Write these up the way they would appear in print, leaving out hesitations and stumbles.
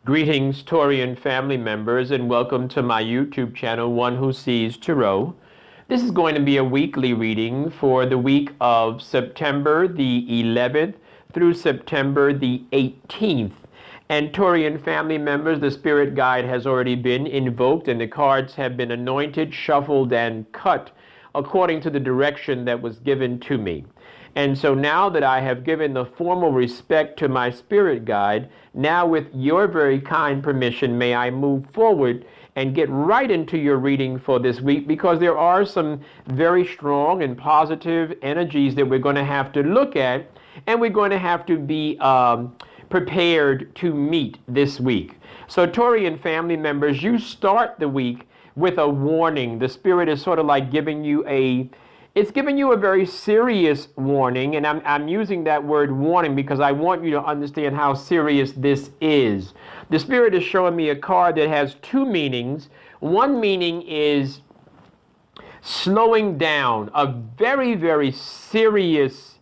Greetings, Taurian family members, and welcome to my YouTube channel, One Who Sees Tarot. This is going to be a weekly reading for the week of September the 11th through September the 18th. And Taurian family members, the spirit guide has already been invoked and the cards have been anointed, shuffled, and cut according to the direction that was given to me. And so now that I have given the formal respect to my spirit guide, now with your very kind permission, may I move forward and get right into your reading for this week, because there are some very strong and positive energies that we're going to have to look at, and we're going to have to be prepared to meet this week. So Taurian family members, you start the week with a warning. The spirit is sort of like giving you it's giving you a very serious warning, and I'm using that word warning because I want you to understand how serious this is. The spirit is showing me a card that has two meanings. One meaning is slowing down, a very, very serious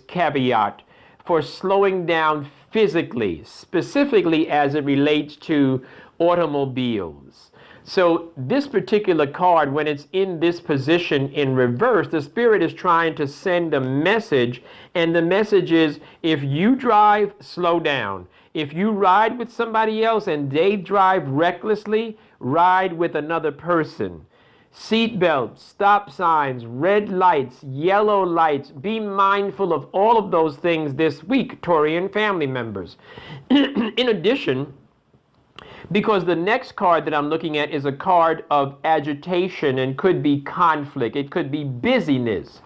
caveat for slowing down physically, specifically as it relates to automobiles. So this particular card, when it's in this position in reverse, the spirit is trying to send a message, and the message is, if you drive, slow down. If you ride with somebody else and they drive recklessly, ride with another person. Seat belts, stop signs, red lights, yellow lights. Be mindful of all of those things this week, Taurian family members. In addition, because the next card that I'm looking at is a card of agitation and could be conflict. It could be busyness.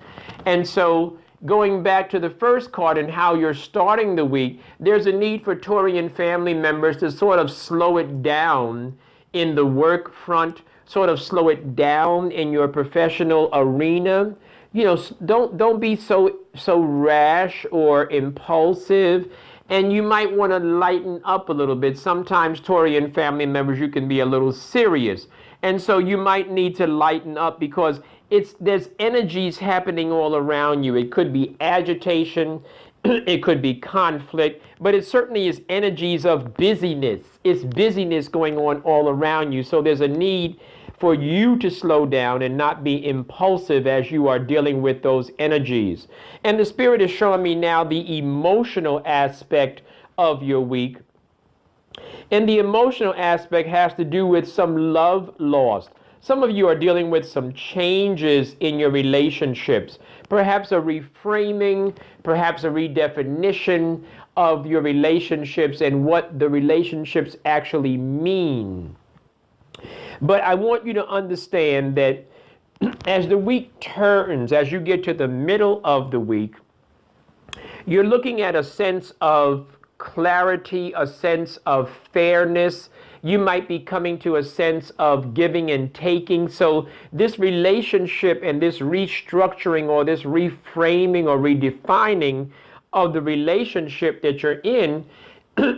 And so going back to the first card and how you're starting the week, there's a need for Taurian family members to sort of slow it down in the work front, sort of slow it down in your professional arena. You know, don't be so rash or impulsive. And you might want to lighten up a little bit. Sometimes, Taurian family members, you can be a little serious. And so you might need to lighten up because there's energies happening all around you. It could be agitation, it could be conflict, but it certainly is energies of busyness. It's busyness going on all around you. So there's a need for you to slow down and not be impulsive as you are dealing with those energies. And the spirit is showing me now the emotional aspect of your week. And the emotional aspect has to do with some love lost. Some of you are dealing with some changes in your relationships, perhaps a reframing, perhaps a redefinition of your relationships and what the relationships actually mean. But I want you to understand that as the week turns, as you get to the middle of the week, you're looking at a sense of clarity, a sense of fairness. You might be coming to a sense of giving and taking. So this relationship and this restructuring or this reframing or redefining of the relationship that you're in,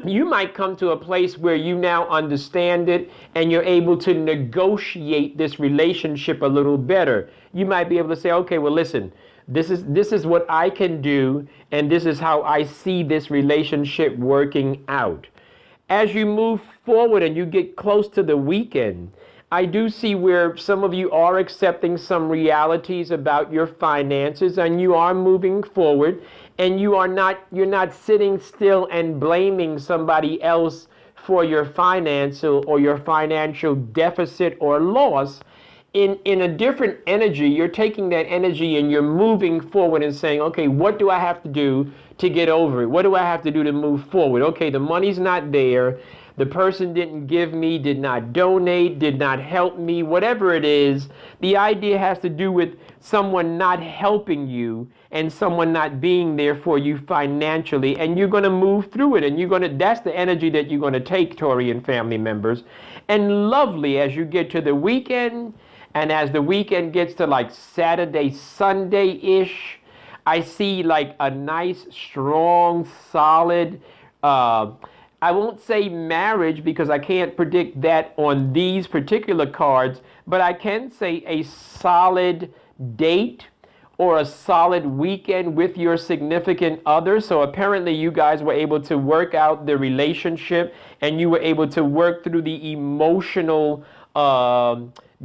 you might come to a place where you now understand it and you're able to negotiate this relationship a little better. You might be able to say, okay, well, listen, this is what I can do, and this is how I see this relationship working out. As you move forward and you get close to the weekend, I do see where some of you are accepting some realities about your finances, and you are moving forward, and you're not sitting still and blaming somebody else for your financial or your financial deficit or loss. In a different energy, you're taking that energy and you're moving forward and saying, okay, what do I have to do to get over it? What do I have to do to move forward? Okay, the money's not there. The person didn't give me, did not donate, did not help me, whatever it is. The idea has to do with someone not helping you and someone not being there for you financially, and you're going to move through it, and that's the energy that you're going to take, Taurian family members. And lovely, as you get to the weekend, and as the weekend gets to like Saturday, Sunday-ish, I see like a nice, strong, solid, I won't say marriage because I can't predict that on these particular cards, but I can say a solid date or a solid weekend with your significant other. So apparently you guys were able to work out the relationship, and you were able to work through the emotional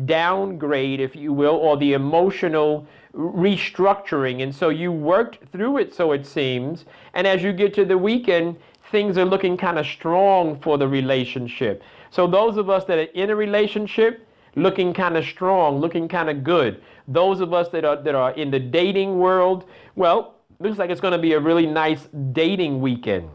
downgrade, if you will, or the emotional restructuring. And so you worked through it, so it seems. And as you get to the weekend, things are looking kind of strong for the relationship. So those of us that are in a relationship, looking kind of strong, looking kind of good. Those of us that are in the dating world, well, looks like it's going to be a really nice dating weekend.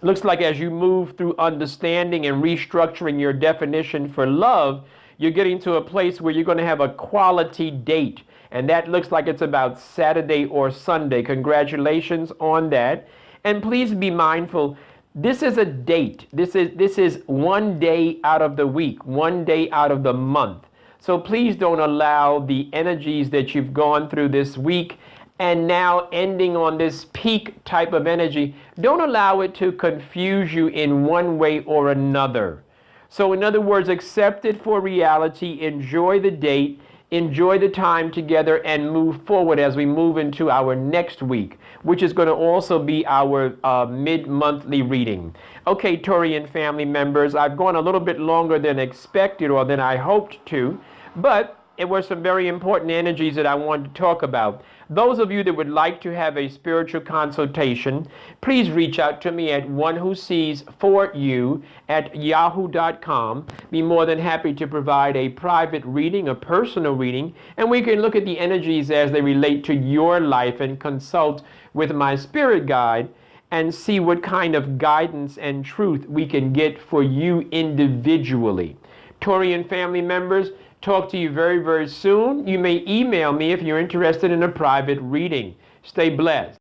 Looks like as you move through understanding and restructuring your definition for love, you're getting to a place where you're going to have a quality date. And that looks like it's about Saturday or Sunday. Congratulations on that. And please be mindful, this is a date. This is one day out of the week, one day out of the month. So please don't allow the energies that you've gone through this week and now ending on this peak type of energy, don't allow it to confuse you in one way or another. So in other words, accept it for reality, enjoy the date, enjoy the time together, and move forward as we move into our next week, which is going to also be our mid-monthly reading. Okay, Taurian family members, I've gone a little bit longer than expected or than I hoped to, but it were some very important energies that I wanted to talk about. Those of you that would like to have a spiritual consultation, please reach out to me at onewhosees4you@yahoo.com. Be more than happy to provide a private reading, a personal reading, and we can look at the energies as they relate to your life and consult with my spirit guide and see what kind of guidance and truth we can get for you individually. Taurian family members, talk to you very, very soon. You may email me if you're interested in a private reading. Stay blessed.